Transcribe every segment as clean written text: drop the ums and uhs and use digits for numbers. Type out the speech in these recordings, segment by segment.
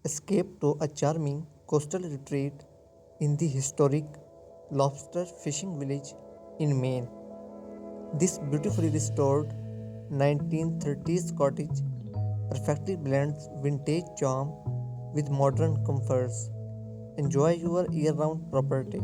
Escape to a charming coastal retreat in the historic lobster fishing village in Maine. This beautifully restored 1930s cottage perfectly blends vintage charm with modern comforts. Enjoy your year round property.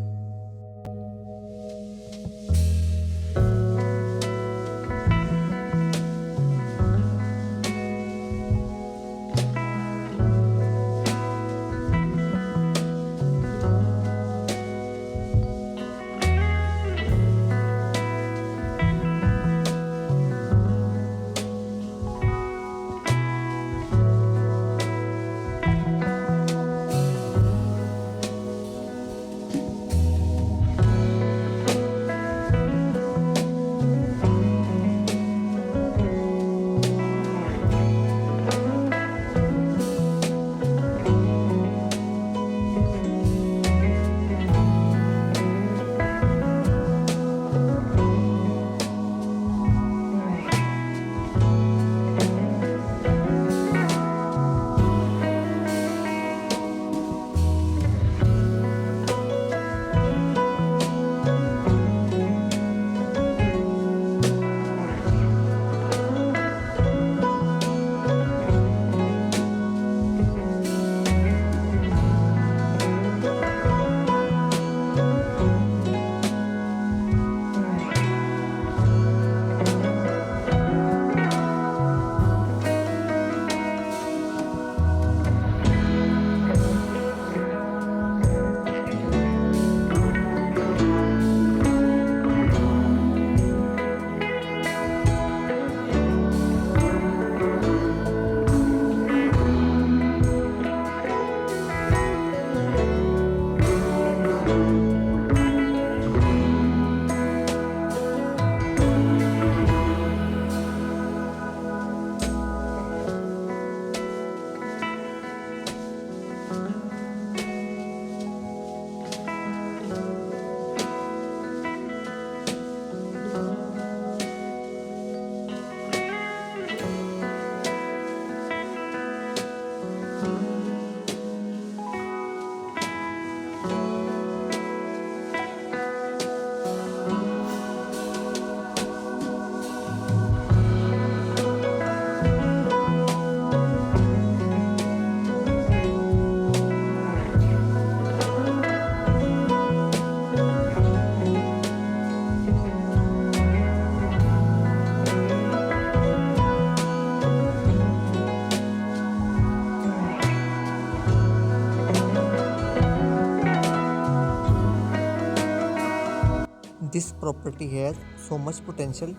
This property has so much potential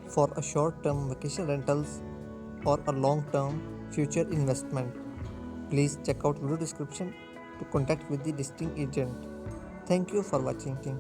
for a short term vacation rentals or a long term future investment. Please check out video description to contact with the listing agent. Thank you for watching.